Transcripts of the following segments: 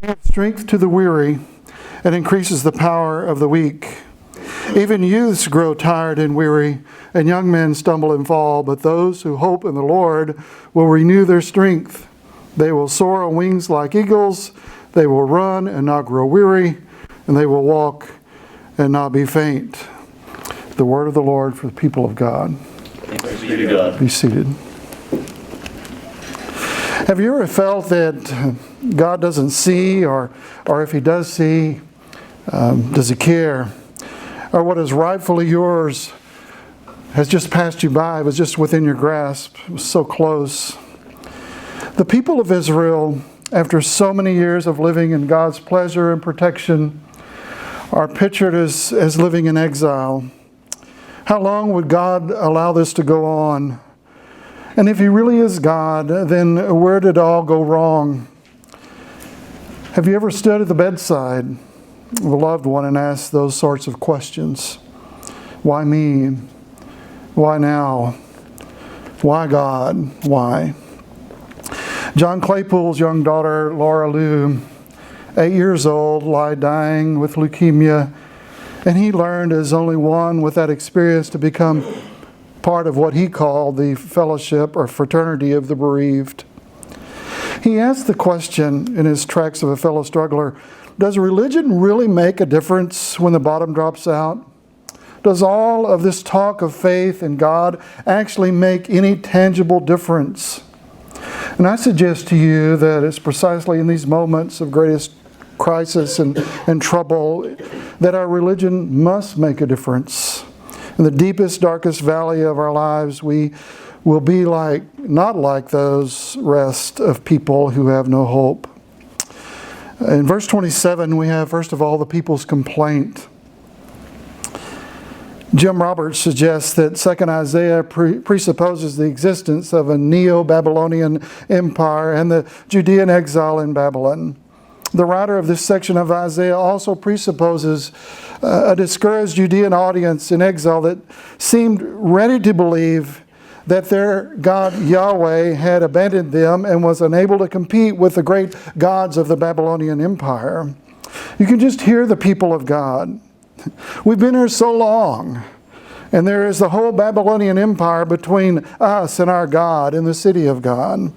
gives strength to the weary and increases the power of the weak. Even youths grow tired and weary, and young men stumble and fall, but those who hope in the Lord will renew their strength. They will soar on wings like eagles. They will run and not grow weary, and they will walk and not be faint. The word of the Lord for the people of God. Thanks be to God. Be seated. Have you ever felt that God doesn't see, or if He does see, does He care? Or what is rightfully yours has just passed you by, it was just within your grasp, it was so close. The people of Israel, after so many years of living in God's pleasure and protection, are pictured as living in exile. How long would God allow this to go on? And if He really is God, then where did it all go wrong? Have you ever stood at the bedside of a loved one and asked those sorts of questions? Why me? Why now? Why God? Why? John Claypoole's young daughter, Laura Lou, 8 years old, lay dying with leukemia, and he learned as only one with that experience to become part of what he called the fellowship or fraternity of the bereaved. He asked the question in his Tracts of a Fellow Struggler, does religion really make a difference when the bottom drops out? Does all of this talk of faith in God actually make any tangible difference? And I suggest to you that it's precisely in these moments of greatest crisis and trouble that our religion must make a difference. In the deepest, darkest valley of our lives, we will be not like those rest of people who have no hope. In verse 27, we have, first of all, the people's complaint. Jim Roberts suggests that 2nd Isaiah presupposes the existence of a Neo-Babylonian empire and the Judean exile in Babylon. The writer of this section of Isaiah also presupposes a discouraged Judean audience in exile that seemed ready to believe that their God Yahweh had abandoned them and was unable to compete with the great gods of the Babylonian Empire. You can just hear the people of God. We've been here so long, and there is the whole Babylonian Empire between us and our God in the city of God.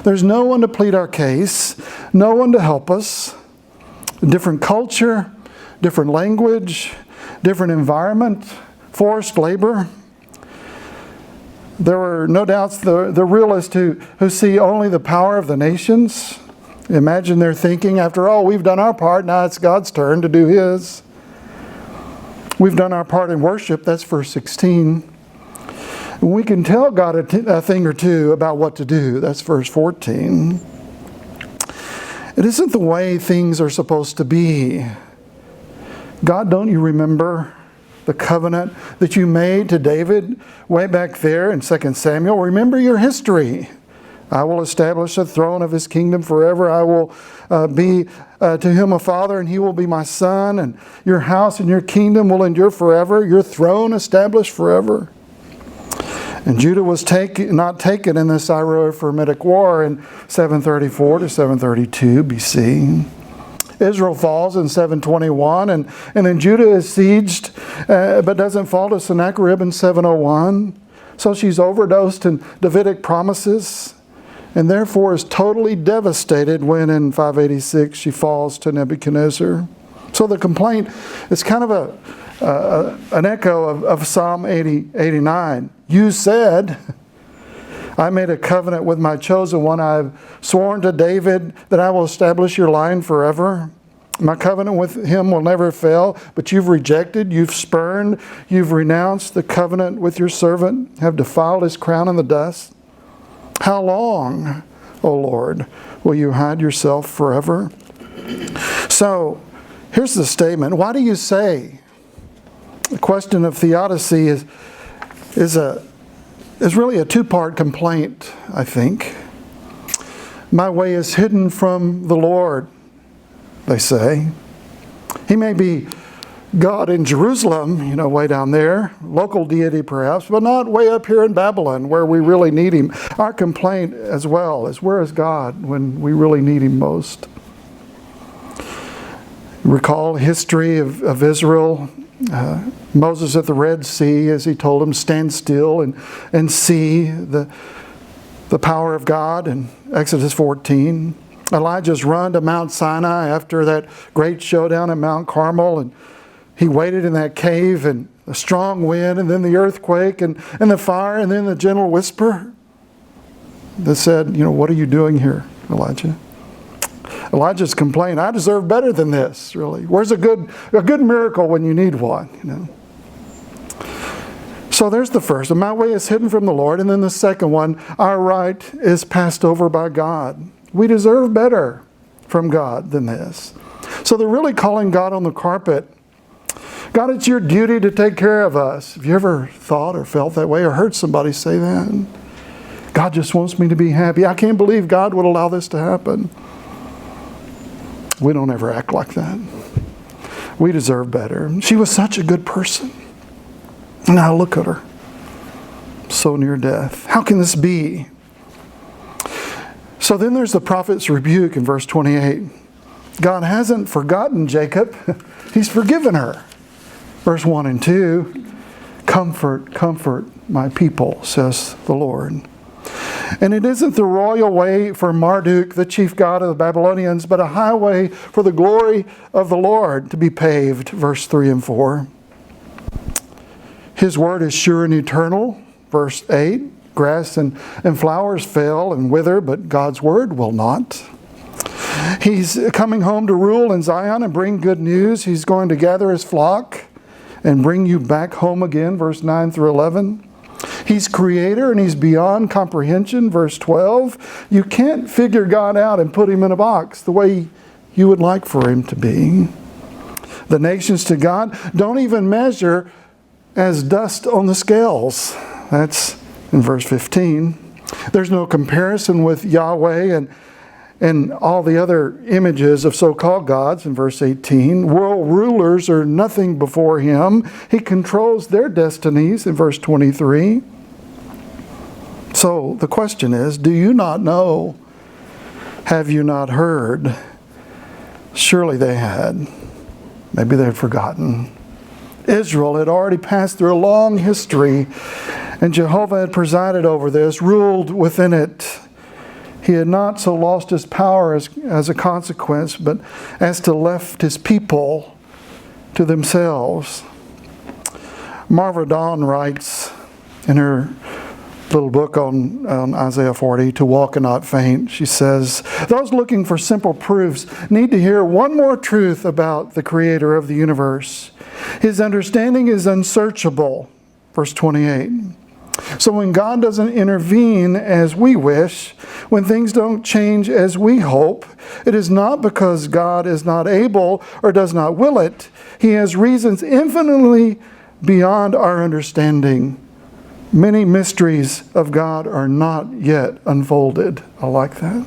There's no one to plead our case, no one to help us. Different culture, different language, different environment, forced labor. There were no doubts the realists who see only the power of the nations. Imagine their thinking, after all, we've done our part, now it's God's turn to do His. We've done our part in worship, that's verse 16. We can tell God a thing or two about what to do, that's verse 14. It isn't the way things are supposed to be. God, don't you remember the covenant that you made to David way back there in 2 Samuel? Remember your history. I will establish the throne of His kingdom forever. I will be to him a father, and he will be my son. And your house and your kingdom will endure forever. Your throne established forever. And Judah was not taken in the Syro-Phoenician War in 734 to 732 BC. Israel falls in 721, and then Judah is sieged, but doesn't fall to Sennacherib in 701. So she's overdosed in Davidic promises, and therefore is totally devastated when in 586 she falls to Nebuchadnezzar. So the complaint is kind of an echo of Psalm 89. You said, I made a covenant with my chosen one. I've sworn to David that I will establish your line forever. My covenant with him will never fail, but you've rejected, you've spurned, you've renounced the covenant with your servant, have defiled his crown in the dust. How long, O Lord, will you hide yourself forever? So, here's the statement. Why do you say? The question of theodicy is really a two-part complaint, I think. My way is hidden from the Lord, they say. He may be God in Jerusalem, way down there, local deity perhaps, but not way up here in Babylon where we really need Him. Our complaint as well is, where is God when we really need Him most? Recall history of Israel. Moses at the Red Sea, as he told him, stand still and see the power of God in Exodus 14. Elijah's run to Mount Sinai after that great showdown at Mount Carmel, and he waited in that cave, and a strong wind, and then the earthquake, and the fire, and then the gentle whisper that said, what are you doing here, Elijah? Elijah's complained, I deserve better than this, really. Where's a good miracle when you need one, So there's the first. My way is hidden from the Lord. And then the second one, our right is passed over by God. We deserve better from God than this. So they're really calling God on the carpet. God, it's your duty to take care of us. Have you ever thought or felt that way or heard somebody say that? God just wants me to be happy. I can't believe God would allow this to happen. We don't ever act like that. We deserve better. She was such a good person. Now look at her. So near death. How can this be? So then there's the prophet's rebuke in verse 28. God hasn't forgotten Jacob. He's forgiven her. Verse 1 and 2. Comfort, comfort my people, says the Lord. And it isn't the royal way for Marduk, the chief god of the Babylonians, but a highway for the glory of the Lord to be paved. Verse 3 and 4. His word is sure and eternal. Verse 8. Grass and flowers fail and wither, but God's word will not. He's coming home to rule in Zion and bring good news. He's going to gather his flock and bring you back home again. Verse 9 through 11. He's creator and he's beyond comprehension. Verse 12. You can't figure God out and put him in a box the way you would like for him to be. The nations to God don't even measure as dust on the scales. That's in verse 15. There's no comparison with Yahweh and all the other images of so-called gods in verse 18. World rulers are nothing before him. He controls their destinies in verse 23. So the question is, do you not know? Have you not heard? Surely they had. Maybe they had forgotten. Israel had already passed through a long history, and Jehovah had presided over this, ruled within it. He had not so lost his power as a consequence, but as to left his people to themselves. Marva Dawn writes in her little book on Isaiah 40, To Walk and Not Faint, she says, those looking for simple proofs need to hear one more truth about the Creator of the universe. His understanding is unsearchable. Verse 28. So when God doesn't intervene as we wish, when things don't change as we hope, it is not because God is not able or does not will it. He has reasons infinitely beyond our understanding. Many mysteries of God are not yet unfolded. I like that.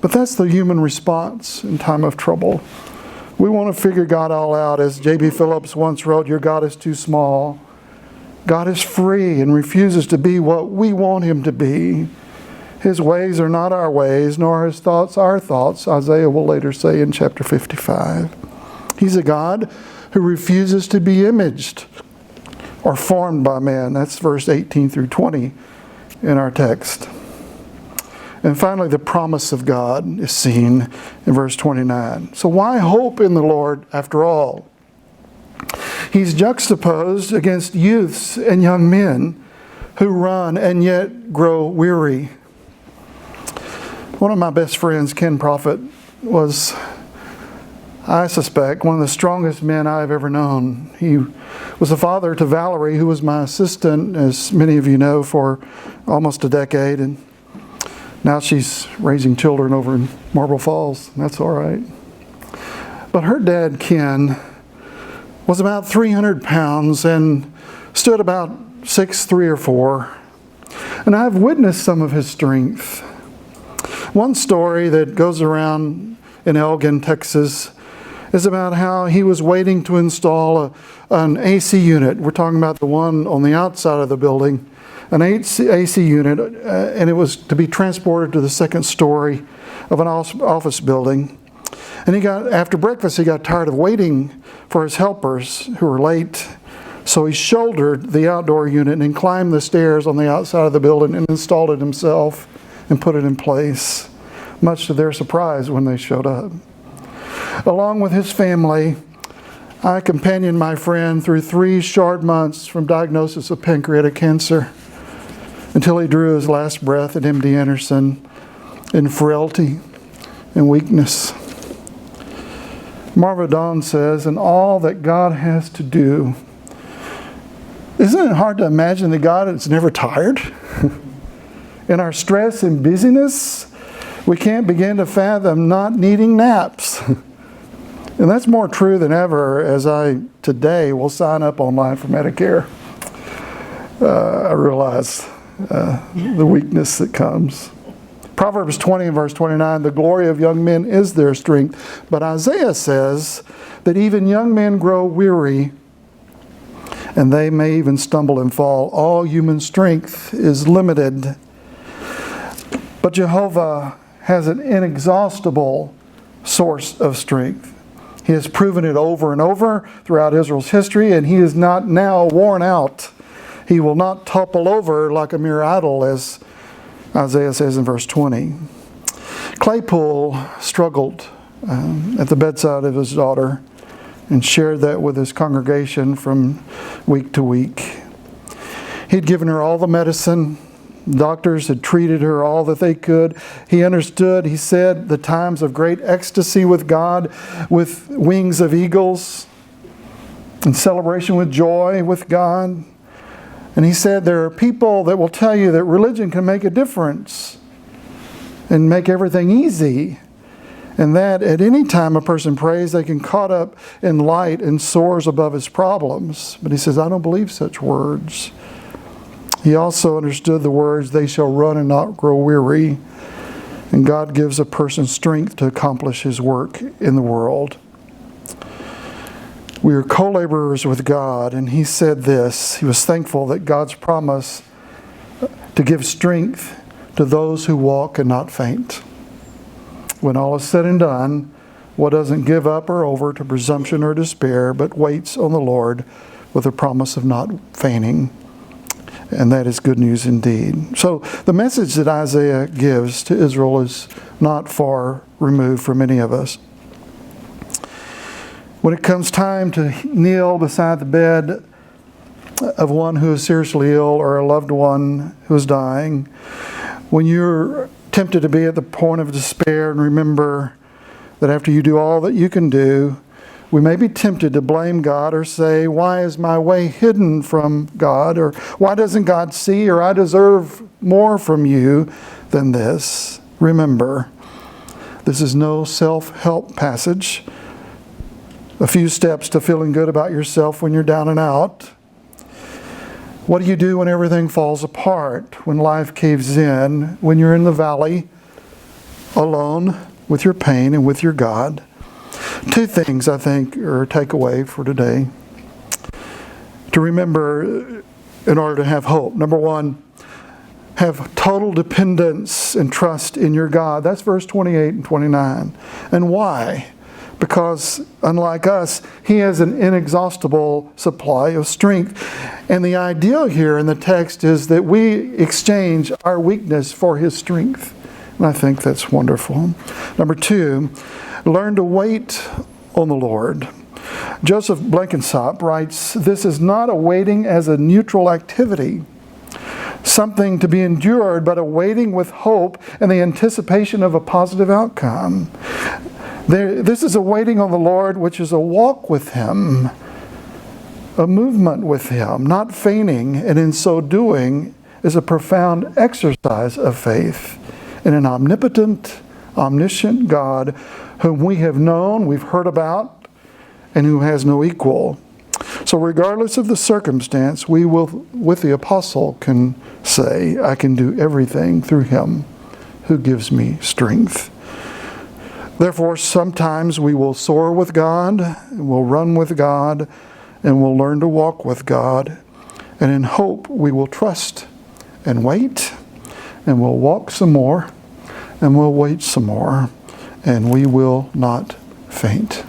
But that's the human response in time of trouble. We want to figure God all out. As J.B. Phillips once wrote, your God is too small. God is free and refuses to be what we want him to be. His ways are not our ways, nor his thoughts our thoughts, Isaiah will later say in chapter 55. He's a God who refuses to be imaged or formed by man. That's verse 18 through 20 in our text. And finally, the promise of God is seen in verse 29. So why hope in the Lord after all? He's juxtaposed against youths and young men who run and yet grow weary. One of my best friends, Ken Prophet, was, I suspect, one of the strongest men I've ever known. He was the father to Valerie, who was my assistant, as many of you know, for almost a decade. And now she's raising children over in Marble Falls. That's all right. But her dad, Ken, was about 300 pounds and stood about 6'3" or 4. And I've witnessed some of his strength. One story that goes around in Elgin, Texas, is about how he was waiting to install an AC unit. We're talking about the one on the outside of the building, an AC unit, and it was to be transported to the second story of an office building. And after breakfast, he got tired of waiting for his helpers who were late. So he shouldered the outdoor unit and climbed the stairs on the outside of the building and installed it himself and put it in place, much to their surprise when they showed up. Along with his family, I companioned my friend through 3 short months from diagnosis of pancreatic cancer until he drew his last breath at MD Anderson in frailty and weakness. Marva Dawn says, "And all that God has to do." Isn't it hard to imagine that God is never tired? In our stress and busyness, we can't begin to fathom not needing naps. And that's more true than ever as I today will sign up online for Medicare. I realize the weakness that comes. Proverbs 20 and verse 29, "The glory of young men is their strength." But Isaiah says that even young men grow weary and they may even stumble and fall. All human strength is limited. But Jehovah has an inexhaustible source of strength. He has proven it over and over throughout Israel's history, and he is not now worn out. He will not topple over like a mere idol, as Isaiah says in verse 20. Claypoole struggled at the bedside of his daughter and shared that with his congregation from week to week. He'd given her all the medicine. Doctors had treated her all that they could. He understood, he said, the times of great ecstasy with God, with wings of eagles, and celebration with joy with God. And he said, there are people that will tell you that religion can make a difference and make everything easy. And that at any time a person prays, they can caught up in light and soars above his problems. But he says, I don't believe such words. He also understood the words, they shall run and not grow weary. And God gives a person strength to accomplish his work in the world. We are co-laborers with God, and he said this. He was thankful that God's promise to give strength to those who walk and not faint. When all is said and done, what doesn't give up or over to presumption or despair, but waits on the Lord with a promise of not fainting. And that is good news indeed. So the message that Isaiah gives to Israel is not far removed from many of us. When it comes time to kneel beside the bed of one who is seriously ill or a loved one who is dying, when you're tempted to be at the point of despair, and remember that after you do all that you can do, we may be tempted to blame God or say, why is my way hidden from God? Or why doesn't God see? Or I deserve more from you than this. Remember, this is no self-help passage. A few steps to feeling good about yourself when you're down and out. What do you do when everything falls apart? When life caves in? When you're in the valley, alone with your pain and with your God? 2 things I think are a takeaway for today. To remember in order to have hope. Number 1, have total dependence and trust in your God. That's verse 28 and 29. And why? Because unlike us, he has an inexhaustible supply of strength. And the ideal here in the text is that we exchange our weakness for his strength. And I think that's wonderful. Number 2, learn to wait on the Lord. Joseph Blenkinsop writes, this is not a waiting as a neutral activity, something to be endured, but a waiting with hope and the anticipation of a positive outcome. This is a waiting on the Lord, which is a walk with him, a movement with him, not feigning, and in so doing is a profound exercise of faith in an omnipotent, omniscient God whom we have known, we've heard about, and who has no equal. So regardless of the circumstance, we will, with the apostle, can say, I can do everything through him who gives me strength. Therefore, sometimes we will soar with God, and we'll run with God, and we'll learn to walk with God. And in hope, we will trust and wait, and we'll walk some more, and we'll wait some more. and we will not faint.